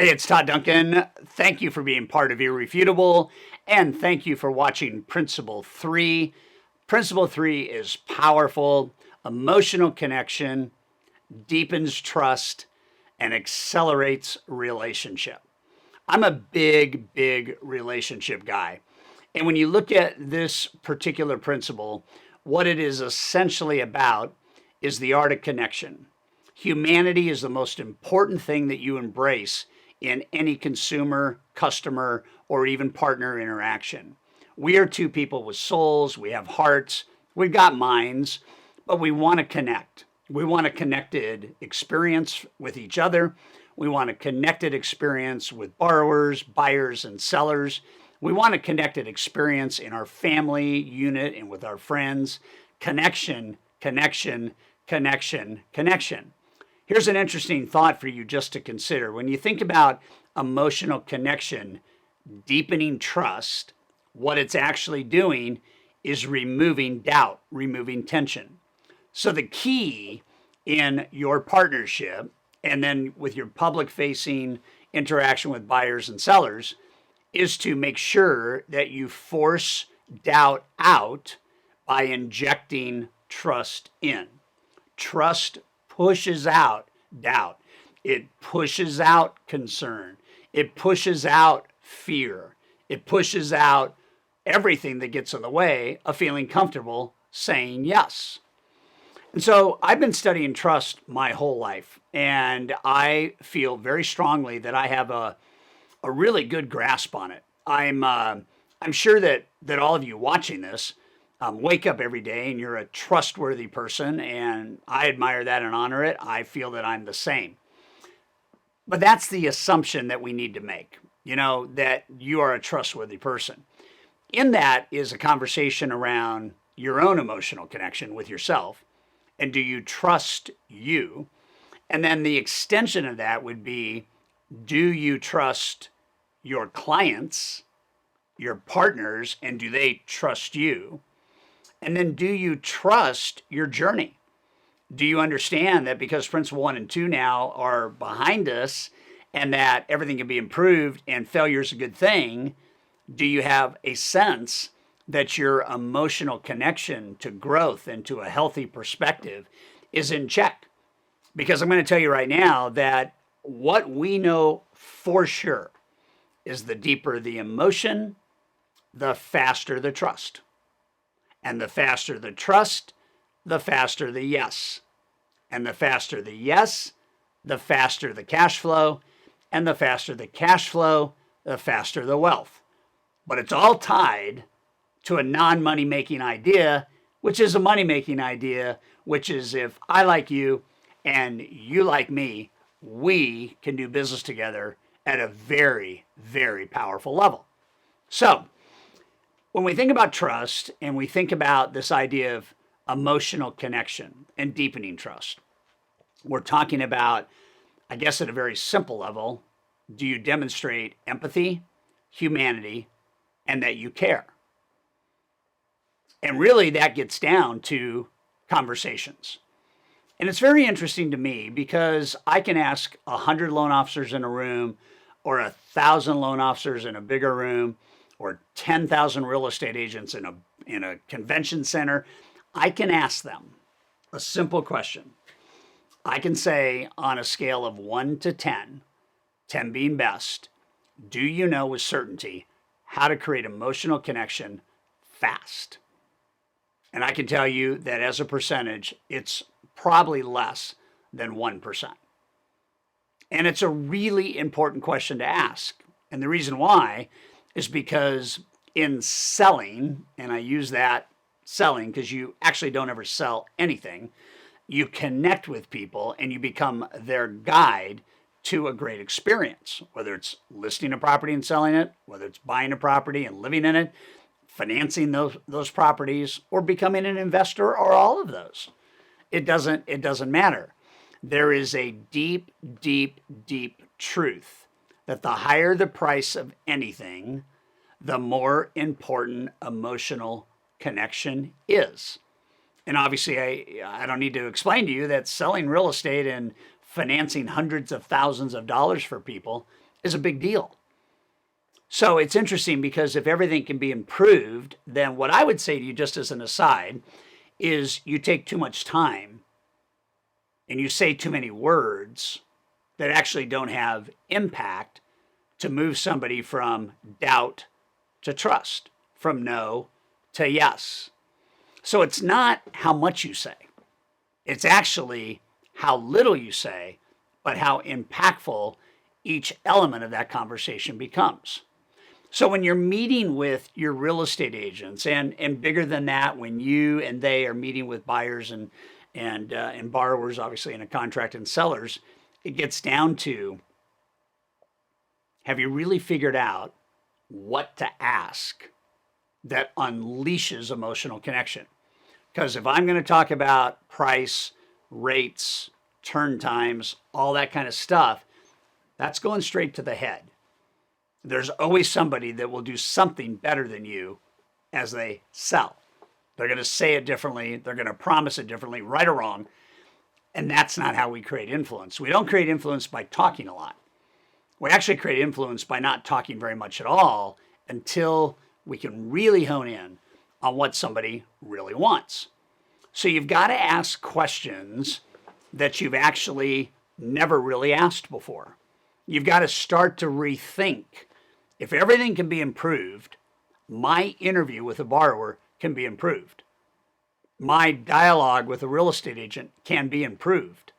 Hey, it's Todd Duncan. Thank you for being part of Irrefutable, and thank you for watching Principle 3. Principle 3 is powerful, emotional connection, deepens trust, and accelerates relationship. I'm a big relationship guy. And when you look at this particular principle, what it is essentially about is the art of connection. Humanity is the most important thing that you embrace in any consumer, customer, or even partner interaction. We are two people with souls, we have hearts, we've got minds, but we want to connect. We want a connected experience with each other. We want a connected experience with borrowers, buyers, and sellers. We want a connected experience in our family unit and with our friends. Connection, connection, connection, connection. Here's an interesting thought for you just to consider. When you think about emotional connection, deepening trust, what it's actually doing is removing doubt, removing tension. So the key in your partnership and then with your public facing interaction with buyers and sellers is to make sure that you force doubt out by injecting trust in. Trust pushes out doubt. It pushes out concern. It pushes out fear. It pushes out everything that gets in the way of feeling comfortable saying yes. And so I've been studying trust my whole life, and I feel very strongly that I have a really good grasp on it. I'm sure that all of you watching this wake up every day and you're a trustworthy person, and I admire that and honor it. I feel that I'm the same. But that's the assumption that we need to make, that you are a trustworthy person. In that is a conversation around your own emotional connection with yourself, and do you trust you? And then the extension of that would be, do you trust your clients, your partners, and do they trust you? And then do you trust your journey? Do you understand that because Principle 1 and 2 now are behind us and that everything can be improved and failure is a good thing, do you have a sense that your emotional connection to growth and to a healthy perspective is in check? Because I'm going to tell you right now that what we know for sure is the deeper the emotion, the faster the trust. And the faster the trust, the faster the yes. And the faster the yes, the faster the cash flow. And the faster the cash flow, the faster the wealth. But it's all tied to a non-money making idea, which is a money making idea, which is if I like you and you like me, we can do business together at a very powerful level. So when we think about trust and we think about this idea of emotional connection and deepening trust, we're talking about, I guess at a very simple level, do you demonstrate empathy, humanity, and that you care? And really that gets down to conversations. And it's very interesting to me because I can ask 100 loan officers in a room or 1,000 loan officers in a bigger room or 10,000 real estate agents in a convention center. I can ask them a simple question. I can say on a scale of 1 to 10, 10 being best, do you know with certainty how to create emotional connection fast? And I can tell you that as a percentage, it's probably less than 1%. And it's a really important question to ask. And the reason why is because in selling, and I use that selling because you actually don't ever sell anything, you connect with people and you become their guide to a great experience, whether it's listing a property and selling it, whether it's buying a property and living in it, financing those properties, or becoming an investor, or all of those. It doesn't matter. There is a deep truth that the higher the price of anything, the more important emotional connection is. And obviously, I don't need to explain to you that selling real estate and financing hundreds of thousands of dollars for people is a big deal. So it's interesting because if everything can be improved, then what I would say to you, just as an aside, is you take too much time and you say too many words that actually don't have impact to move somebody from doubt to trust, from no to yes. So it's not how much you say. It's actually how little you say, but how impactful each element of that conversation becomes. So when you're meeting with your real estate agents, and bigger than that, when you and they are meeting with buyers and borrowers, obviously in a contract, and sellers, it gets down to, have you really figured out what to ask that unleashes emotional connection? Because if I'm going to talk about price, rates, turn times, all that kind of stuff, that's going straight to the head. There's always somebody that will do something better than you as they sell. They're going to say it differently. They're going to promise it differently, right or wrong. And that's not how we create influence. We don't create influence by talking a lot. We actually create influence by not talking very much at all until we can really hone in on what somebody really wants. So you've got to ask questions that you've actually never really asked before. You've got to start to rethink. If everything can be improved, my interview with a borrower can be improved. My dialogue with a real estate agent can be improved.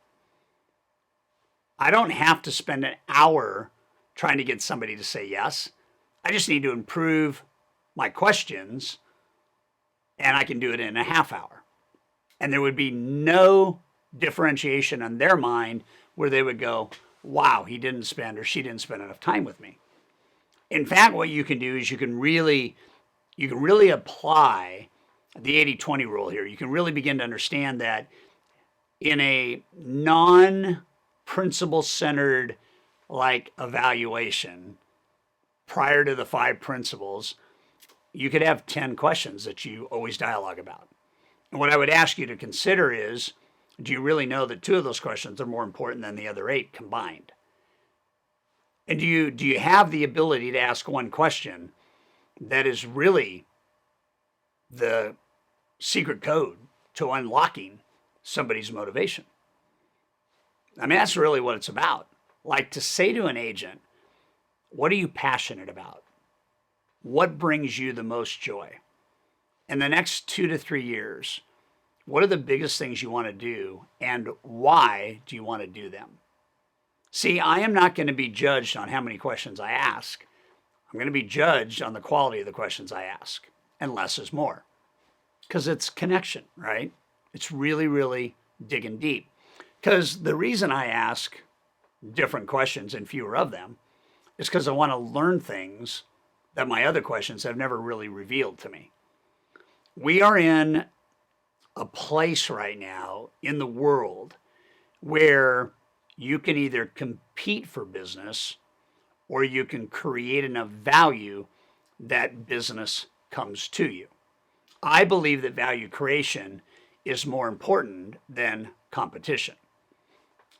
I don't have to spend an hour trying to get somebody to say yes. I just need to improve my questions, and I can do it in a half hour. And there would be no differentiation on their mind where they would go, wow, he didn't spend or she didn't spend enough time with me. In fact, what you can do is you can really apply the 80-20 rule here. You can really begin to understand that in a non-principle centered like evaluation prior to the 5 principles, you could have 10 questions that you always dialogue about. And what I would ask you to consider is, do you really know that 2 of those questions are more important than the other 8 combined? And do you have the ability to ask one question that is really the secret code to unlocking somebody's motivation? I mean, that's really what it's about. Like, to say to an agent, what are you passionate about? What brings you the most joy? In the next 2 to 3 years, what are the biggest things you want to do, and why do you want to do them? See, I am not going to be judged on how many questions I ask. I'm going to be judged on the quality of the questions I ask, and less is more. Because it's connection, right? It's really, really digging deep. Because the reason I ask different questions and fewer of them is because I want to learn things that my other questions have never really revealed to me. We are in a place right now in the world where you can either compete for business or you can create enough value that business comes to you. I believe that value creation is more important than competition.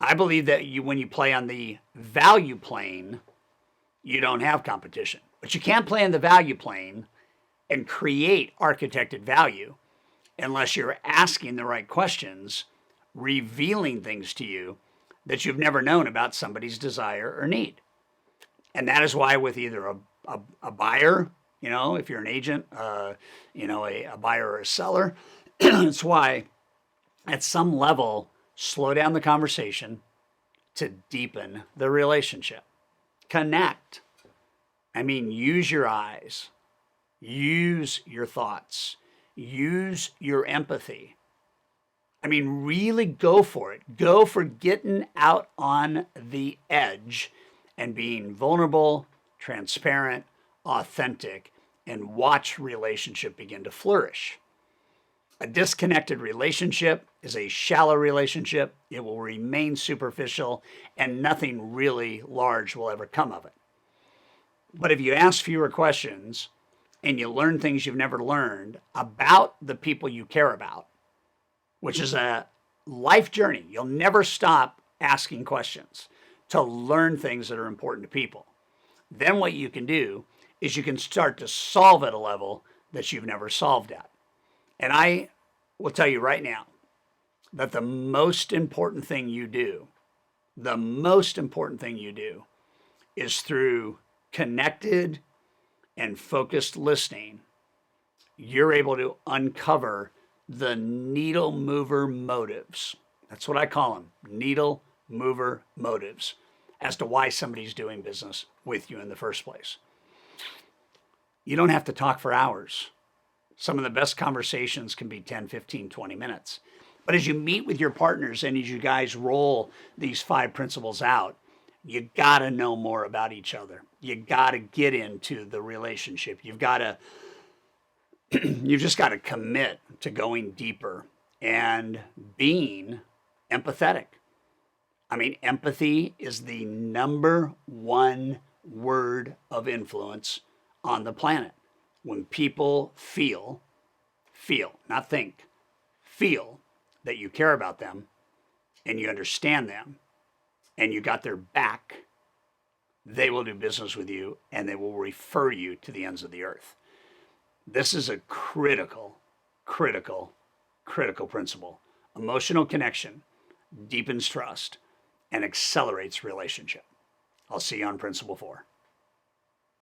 I believe that when you play on the value plane, you don't have competition. But you can't play on the value plane and create architected value unless you're asking the right questions, revealing things to you that you've never known about somebody's desire or need. And that is why with either a buyer, if you're an agent, a buyer or a seller, it's why at some level, slow down the conversation to deepen the relationship. Connect. Use your eyes, use your thoughts, use your empathy. Really go for it. Go for getting out on the edge and being vulnerable, transparent, authentic, and watch relationship begin to flourish. A disconnected relationship is a shallow relationship. It will remain superficial, and nothing really large will ever come of it. But if you ask fewer questions and you learn things you've never learned about the people you care about, which is a life journey, you'll never stop asking questions to learn things that are important to people. Then what you can do is you can start to solve at a level that you've never solved at. And I will tell you right now that the most important thing you do, is through connected and focused listening, you're able to uncover the needle mover motives. That's what I call them, needle mover motives, as to why somebody's doing business with you in the first place. You don't have to talk for hours. Some of the best conversations can be 10, 15, 20 minutes. But as you meet with your partners and as you guys roll these 5 principles out, you got to know more about each other. You got to get into the relationship. You've just got to commit to going deeper and being empathetic. I mean, empathy is the #1 word of influence on the planet. When people feel, not think, feel that you care about them and you understand them and you got their back, they will do business with you and they will refer you to the ends of the earth. This is a critical principle. Emotional connection deepens trust and accelerates relationship. I'll see you on Principle 4.